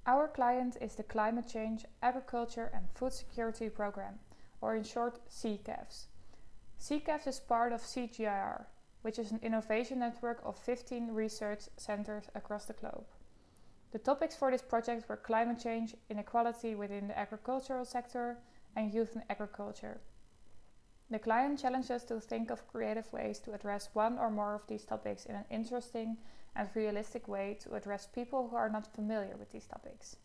Our client is the Climate Change, Agriculture and Food Security Program, or in short CCAFS. CCAFS is part of CGIAR, which is an innovation network of 15 research centers across the globe. The topics for this project were climate change, inequality within the agricultural sector, and youth in agriculture. The client challenged us to think of creative ways to address one or more of these topics in an interesting and realistic way to address people who are not familiar with these topics.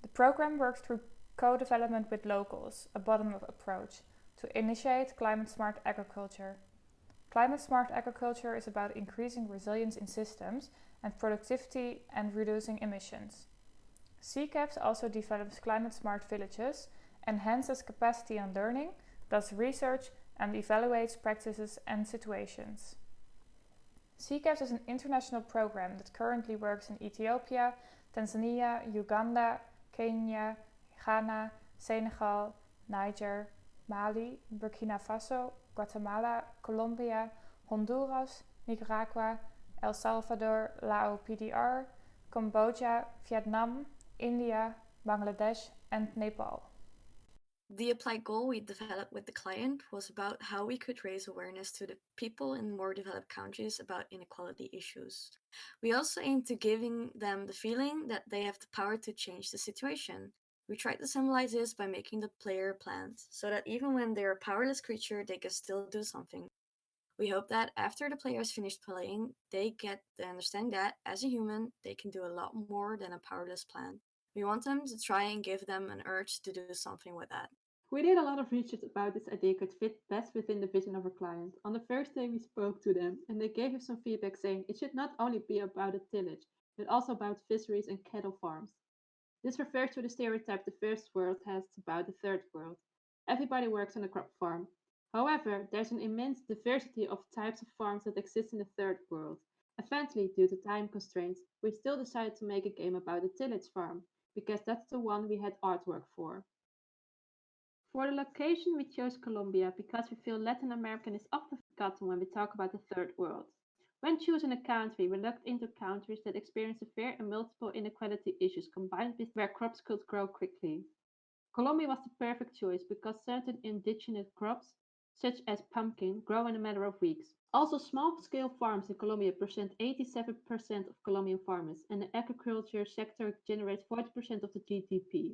The program works through co-development with locals, a bottom-up approach, to initiate climate-smart agriculture. Climate-smart agriculture is about increasing resilience in systems and productivity and reducing emissions. CCAFS also develops climate-smart villages, enhances capacity and learning, does research and evaluates practices and situations. CCAFS is an international program that currently works in Ethiopia, Tanzania, Uganda, Kenya, Ghana, Senegal, Niger, Mali, Burkina Faso, Guatemala, Colombia, Honduras, Nicaragua, El Salvador, Lao PDR, Cambodia, Vietnam, India, Bangladesh and Nepal. The applied goal we developed with the client was about how we could raise awareness to the people in more developed countries about inequality issues. We also aimed to giving them the feeling that they have the power to change the situation. We tried to symbolize this by making the player plans, so that even when they're a powerless creature, they can still do something. We hope that after the players finish playing, they get the understanding that, as a human, they can do a lot more than a powerless plant. We want them to try and give them an urge to do something with that. We did a lot of research about this idea could fit best within the vision of our client. On the first day we spoke to them and they gave us some feedback saying it should not only be about a tillage, but also about fisheries and cattle farms. This refers to the stereotype the first world has about the third world. Everybody works on a crop farm. However, there's an immense diversity of types of farms that exist in the third world. Eventually, due to time constraints, we still decided to make a game about a tillage farm, because that's the one we had artwork for. For the location, we chose Colombia because we feel Latin American is often forgotten when we talk about the third world. When choosing a country, we looked into countries that experience severe and multiple inequality issues combined with where crops could grow quickly. Colombia was the perfect choice because certain indigenous crops, such as pumpkin, grow in a matter of weeks. Also, small-scale farms in Colombia present 87% of Colombian farmers, and the agriculture sector generates 40% of the GDP.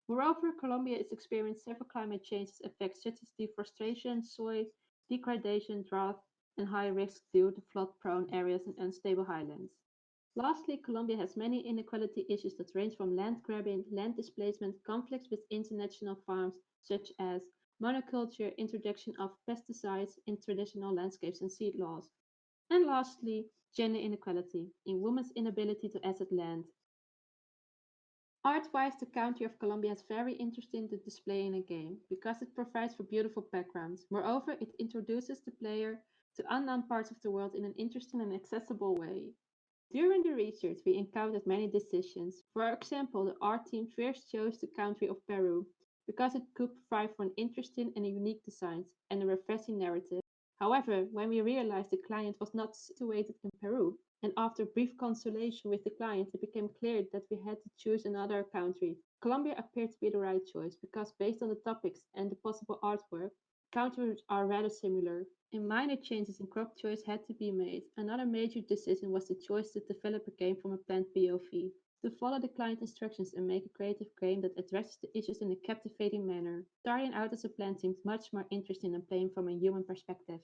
Moreover, Colombia is experiencing several climate change effects such as deforestation, soil degradation, drought, and high risks due to flood-prone areas and unstable highlands. Lastly, Colombia has many inequality issues that range from land grabbing, land displacement, conflicts with international farms such as monoculture, introduction of pesticides in traditional landscapes and seed laws. And lastly, gender inequality in women's inability to access land. Art-wise, the country of Colombia is very interesting to display in a game because it provides for beautiful backgrounds. Moreover, it introduces the player to unknown parts of the world in an interesting and accessible way. During the research, we encountered many decisions. For example, the art team first chose the country of Peru because it could provide for an interesting and unique design and a refreshing narrative. However, when we realized the client was not situated in Peru, and after brief consultation with the client, it became clear that we had to choose another country. Colombia appeared to be the right choice because based on the topics and the possible artwork, countries are rather similar. And minor changes in crop choice had to be made. Another major decision was the choice to develop a game from a plant POV, to follow the client instructions and make a creative game that addresses the issues in a captivating manner. Starting out as a plant seemed much more interesting than playing from a human perspective.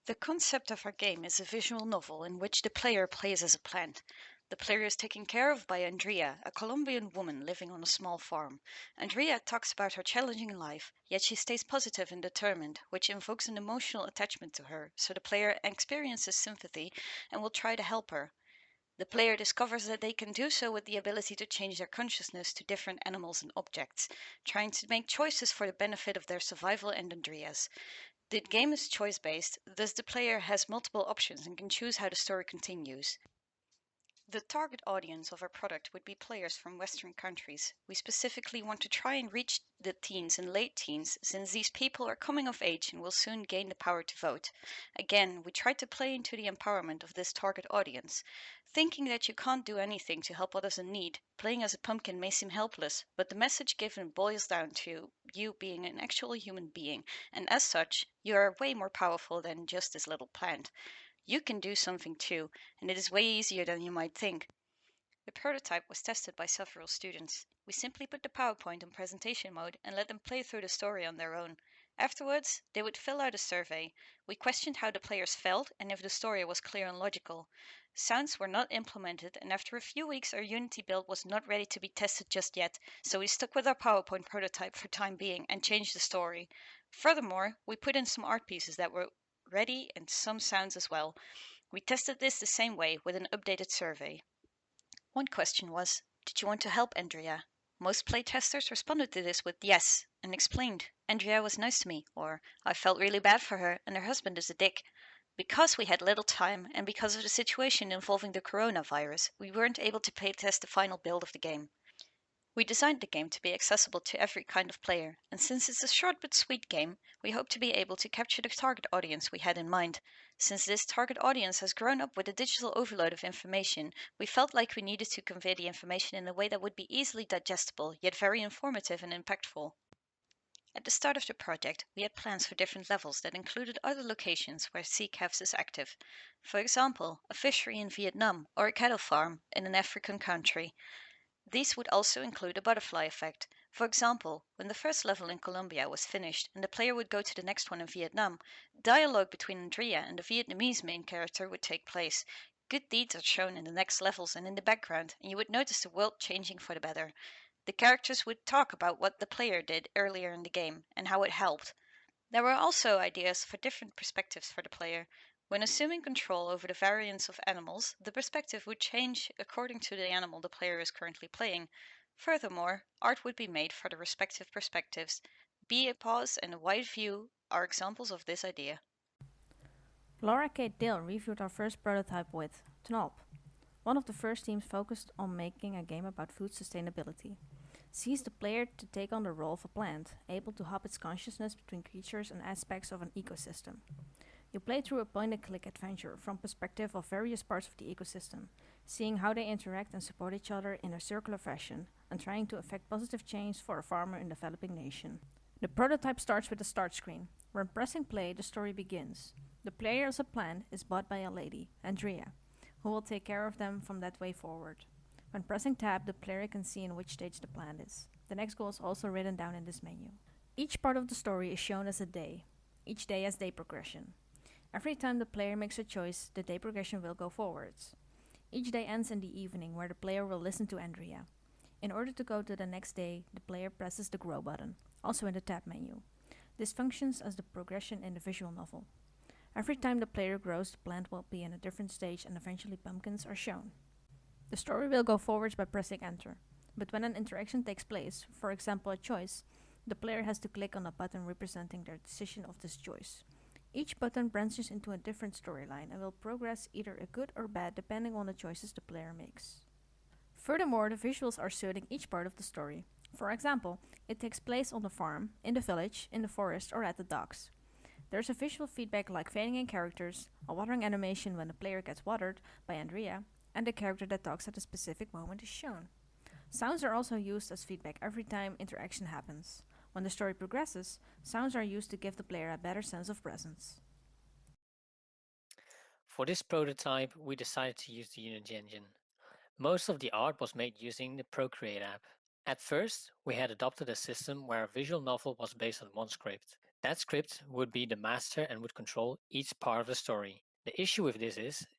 The concept of our game is a visual novel in which the player plays as a plant. The player is taken care of by Andrea, a Colombian woman living on a small farm. Andrea talks about her challenging life, yet she stays positive and determined, which invokes an emotional attachment to her, so the player experiences sympathy and will try to help her. The player discovers that they can do so with the ability to change their consciousness to different animals and objects, trying to make choices for the benefit of their survival and Andrea's. The game is choice-based, thus the player has multiple options and can choose how the story continues. The target audience of our product would be players from Western countries. We specifically want to try and reach the teens and late teens, since these people are coming of age and will soon gain the power to vote. Again, we try to play into the empowerment of this target audience. Thinking that you can't do anything to help others in need, playing as a pumpkin may seem helpless, but the message given boils down to you being an actual human being, and as such, you are way more powerful than just this little plant. You can do something too, and it is way easier than you might think. The prototype was tested by several students. We simply put the PowerPoint on presentation mode and let them play through the story on their own. Afterwards, they would fill out a survey. We questioned how the players felt and if the story was clear and logical. Sounds were not implemented, and after a few weeks our Unity build was not ready to be tested just yet, so we stuck with our PowerPoint prototype for time being and changed the story. Furthermore, we put in some art pieces that were ready and some sounds as well. We tested this the same way with an updated survey. One question was, did you want to help Andrea? Most playtesters responded to this with yes, and explained, Andrea was nice to me, or I felt really bad for her and her husband is a dick. Because we had little time and because of the situation involving the coronavirus, we weren't able to playtest the final build of the game. We designed the game to be accessible to every kind of player, and since it's a short but sweet game, we hope to be able to capture the target audience we had in mind. Since this target audience has grown up with a digital overload of information, we felt like we needed to convey the information in a way that would be easily digestible, yet very informative and impactful. At the start of the project, we had plans for different levels that included other locations where CCAFS is active. For example, a fishery in Vietnam or a cattle farm in an African country. These would also include a butterfly effect. For example, when the first level in Colombia was finished and the player would go to the next one in Vietnam, dialogue between Andrea and the Vietnamese main character would take place. Good deeds are shown in the next levels and in the background, and you would notice the world changing for the better. The characters would talk about what the player did earlier in the game and how it helped. There were also ideas for different perspectives for the player. When assuming control over the variants of animals, the perspective would change according to the animal the player is currently playing. Furthermore, art would be made for the respective perspectives. Be a pause and a wide view are examples of this idea. Laura Kate Dale reviewed our first prototype with Tnalp, one of the first teams focused on making a game about food sustainability. Sees the player to take on the role of a plant, able to hop its consciousness between creatures and aspects of an ecosystem. You play through a point-and-click adventure from perspective of various parts of the ecosystem, seeing how they interact and support each other in a circular fashion, and trying to affect positive change for a farmer in a developing nation. The prototype starts with a start screen. When pressing play, the story begins. The player as a plant is bought by a lady, Andrea, who will take care of them from that way forward. When pressing tab, the player can see in which stage the plant is. The next goal is also written down in this menu. Each part of the story is shown as a day. Each day has day progression. Every time the player makes a choice, the day progression will go forwards. Each day ends in the evening, where the player will listen to Andrea. In order to go to the next day, the player presses the grow button, also in the tab menu. This functions as the progression in the visual novel. Every time the player grows, the plant will be in a different stage and eventually pumpkins are shown. The story will go forwards by pressing enter, but when an interaction takes place, for example a choice, the player has to click on a button representing their decision of this choice. Each button branches into a different storyline and will progress either a good or bad depending on the choices the player makes. Furthermore, the visuals are suiting each part of the story. For example, it takes place on the farm, in the village, in the forest, or at the docks. There's a visual feedback like fading in characters, a watering animation when the player gets watered by Andrea, and the character that talks at a specific moment is shown. Sounds are also used as feedback every time interaction happens. When the story progresses, sounds are used to give the player a better sense of presence. For this prototype, we decided to use the Unity engine. Most of the art was made using the Procreate app. At first, we had adopted a system where a visual novel was based on one script. That script would be the master and would control each part of the story. The issue with this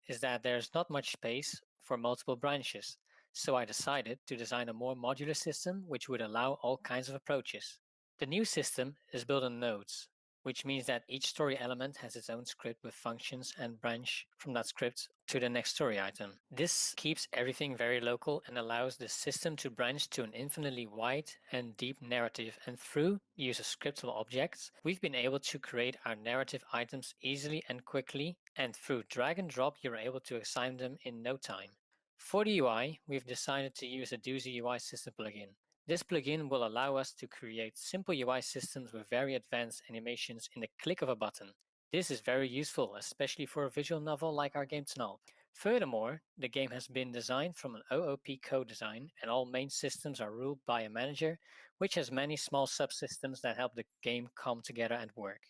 is that there's not much space for multiple branches, so I decided to design a more modular system which would allow all kinds of approaches. The new system is built on nodes, which means that each story element has its own script with functions and branch from that script to the next story item. This keeps everything very local and allows the system to branch to an infinitely wide and deep narrative, and through the use of scriptable objects, we've been able to create our narrative items easily and quickly, and through drag and drop you're able to assign them in no time. For the UI, we've decided to use a Doozy UI system plugin. This plugin will allow us to create simple UI systems with very advanced animations in the click of a button. This is very useful, especially for a visual novel like our game Tnalp. Furthermore, the game has been designed from an OOP co-design, and all main systems are ruled by a manager, which has many small subsystems that help the game come together and work.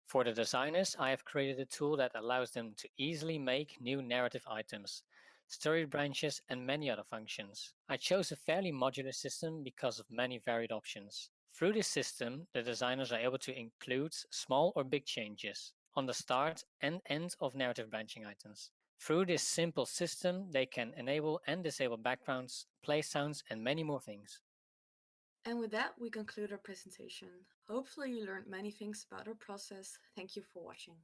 For the designers, I have created a tool that allows them to easily make new narrative items, story branches, and many other functions. I chose a fairly modular system because of many varied options. Through this system, the designers are able to include small or big changes on the start and end of narrative branching items. Through this simple system, they can enable and disable backgrounds, play sounds, and many more things. And with that, we conclude our presentation. Hopefully you learned many things about our process. Thank you for watching.